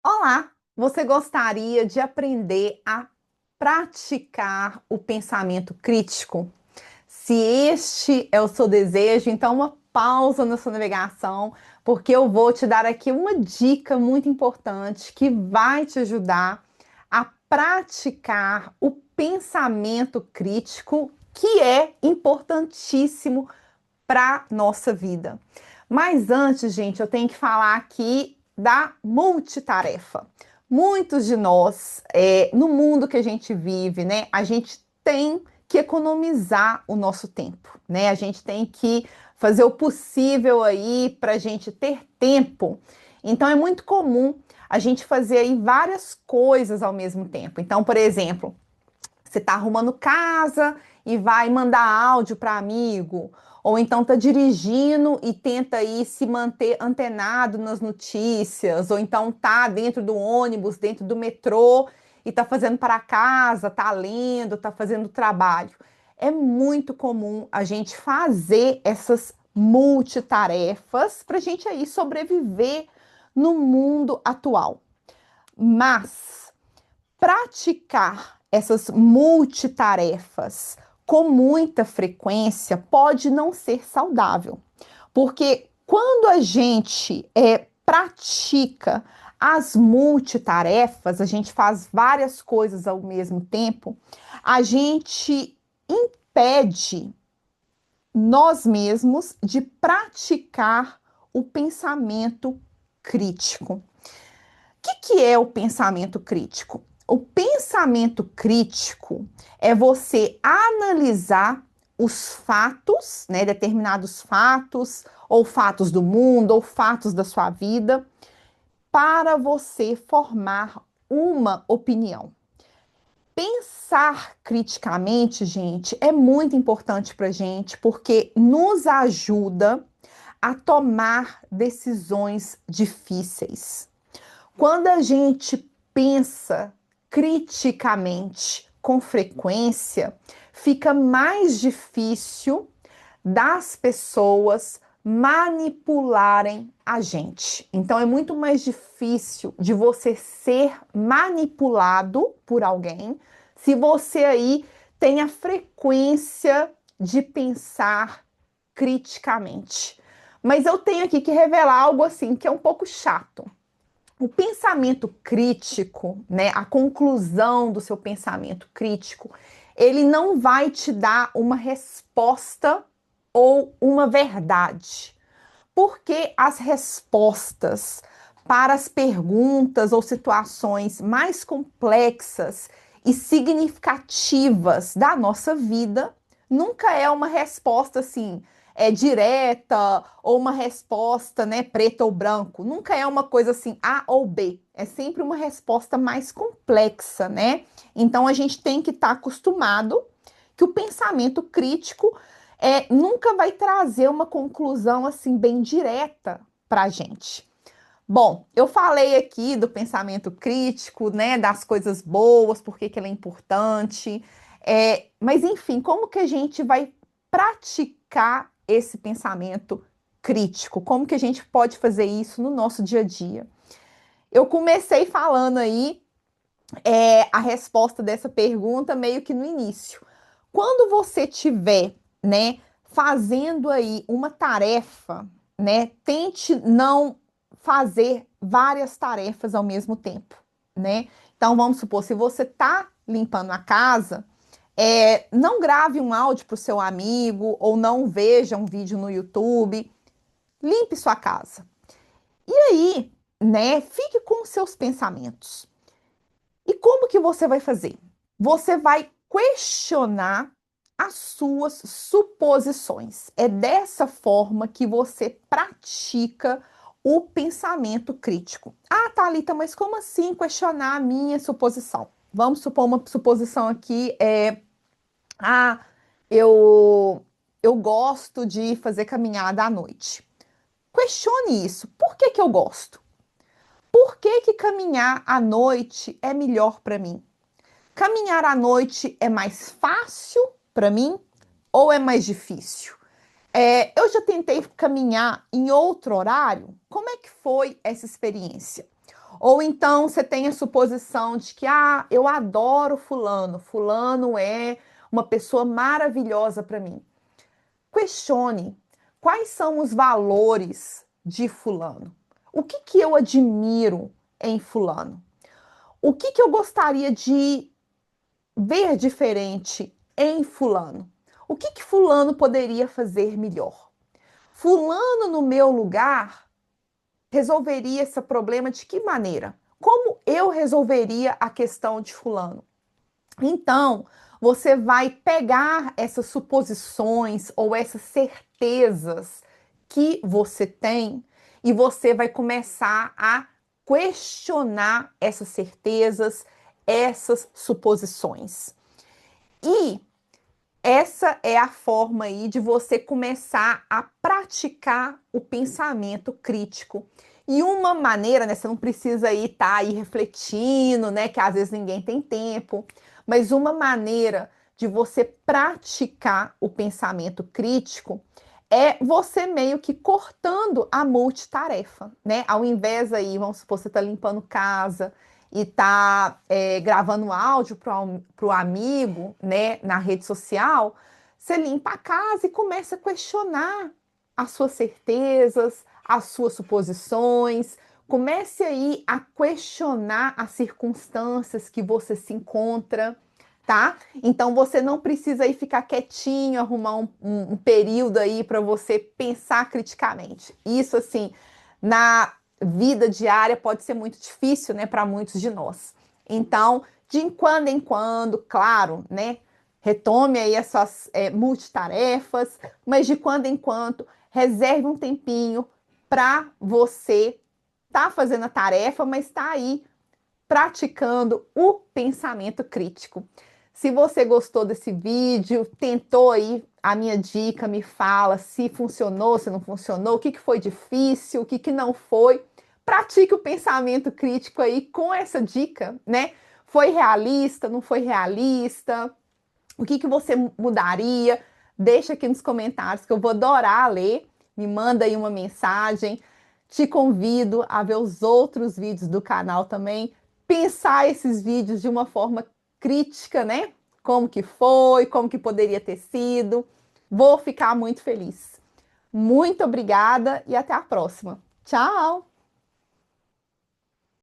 Olá, você gostaria de aprender a praticar o pensamento crítico? Se este é o seu desejo, então uma pausa na sua navegação, porque eu vou te dar aqui uma dica muito importante que vai te ajudar a praticar o pensamento crítico, que é importantíssimo para nossa vida. Mas antes, gente, eu tenho que falar aqui da multitarefa. Muitos de nós, no mundo que a gente vive, né, a gente tem que economizar o nosso tempo, né? A gente tem que fazer o possível aí para a gente ter tempo. Então é muito comum a gente fazer aí várias coisas ao mesmo tempo. Então, por exemplo, você está arrumando casa e vai mandar áudio para amigo, ou então está dirigindo e tenta aí se manter antenado nas notícias, ou então tá dentro do ônibus, dentro do metrô e está fazendo para casa, está lendo, está fazendo trabalho. É muito comum a gente fazer essas multitarefas para a gente aí sobreviver no mundo atual. Mas praticar essas multitarefas com muita frequência pode não ser saudável, porque quando a gente pratica as multitarefas, a gente faz várias coisas ao mesmo tempo, a gente impede nós mesmos de praticar o pensamento crítico. Que é o pensamento crítico? O pensamento crítico é você analisar os fatos, né, determinados fatos, ou fatos do mundo, ou fatos da sua vida, para você formar uma opinião. Pensar criticamente, gente, é muito importante para a gente, porque nos ajuda a tomar decisões difíceis. Quando a gente pensa criticamente com frequência, fica mais difícil das pessoas manipularem a gente. Então é muito mais difícil de você ser manipulado por alguém se você aí tem a frequência de pensar criticamente. Mas eu tenho aqui que revelar algo assim que é um pouco chato. O pensamento crítico, né, a conclusão do seu pensamento crítico, ele não vai te dar uma resposta ou uma verdade. Porque as respostas para as perguntas ou situações mais complexas e significativas da nossa vida nunca é uma resposta assim, direta ou uma resposta, né, preto ou branco. Nunca é uma coisa assim, A ou B. É sempre uma resposta mais complexa, né? Então a gente tem que estar acostumado que o pensamento crítico nunca vai trazer uma conclusão assim bem direta para a gente. Bom, eu falei aqui do pensamento crítico, né, das coisas boas, por que ele é importante, mas enfim, como que a gente vai praticar esse pensamento crítico? Como que a gente pode fazer isso no nosso dia a dia? Eu comecei falando aí a resposta dessa pergunta meio que no início. Quando você tiver, né, fazendo aí uma tarefa, né, tente não fazer várias tarefas ao mesmo tempo, né? Então vamos supor, se você tá limpando a casa, não grave um áudio para o seu amigo ou não veja um vídeo no YouTube, limpe sua casa. E aí, né, fique com os seus pensamentos. E como que você vai fazer? Você vai questionar as suas suposições. É dessa forma que você pratica o pensamento crítico. Ah, Thalita, mas como assim questionar a minha suposição? Vamos supor uma suposição aqui ah, eu gosto de fazer caminhada à noite. Questione isso. Por que que eu gosto? Por que que caminhar à noite é melhor para mim? Caminhar à noite é mais fácil para mim ou é mais difícil? Eu já tentei caminhar em outro horário. Como é que foi essa experiência? Ou então você tem a suposição de que, eu adoro fulano, fulano é uma pessoa maravilhosa para mim. Questione quais são os valores de fulano. O que que eu admiro em fulano? O que que eu gostaria de ver diferente em fulano? O que que fulano poderia fazer melhor? Fulano no meu lugar resolveria esse problema de que maneira? Como eu resolveria a questão de fulano? Então, você vai pegar essas suposições ou essas certezas que você tem e você vai começar a questionar essas certezas, essas suposições. E essa é a forma aí de você começar a praticar o pensamento crítico. E uma maneira, né, você não precisa aí estar aí refletindo, né, que às vezes ninguém tem tempo, mas uma maneira de você praticar o pensamento crítico é você meio que cortando a multitarefa, né? Ao invés aí, vamos supor, você está limpando casa e tá gravando áudio para o amigo, né, na rede social, você limpa a casa e começa a questionar as suas certezas, as suas suposições. Comece aí a questionar as circunstâncias que você se encontra, tá? Então você não precisa aí ficar quietinho, arrumar um período aí para você pensar criticamente. Isso assim, na vida diária pode ser muito difícil, né, para muitos de nós. Então, de quando em quando, claro, né, retome aí as suas multitarefas, mas de quando em quando reserve um tempinho para você tá fazendo a tarefa, mas está aí praticando o pensamento crítico. Se você gostou desse vídeo, tentou aí a minha dica, me fala se funcionou, se não funcionou, o que foi difícil, o que não foi. Pratique o pensamento crítico aí com essa dica, né? Foi realista, não foi realista? O que você mudaria? Deixa aqui nos comentários que eu vou adorar ler. Me manda aí uma mensagem. Te convido a ver os outros vídeos do canal também. Pensar esses vídeos de uma forma crítica, né? Como que foi, como que poderia ter sido. Vou ficar muito feliz. Muito obrigada e até a próxima. Tchau!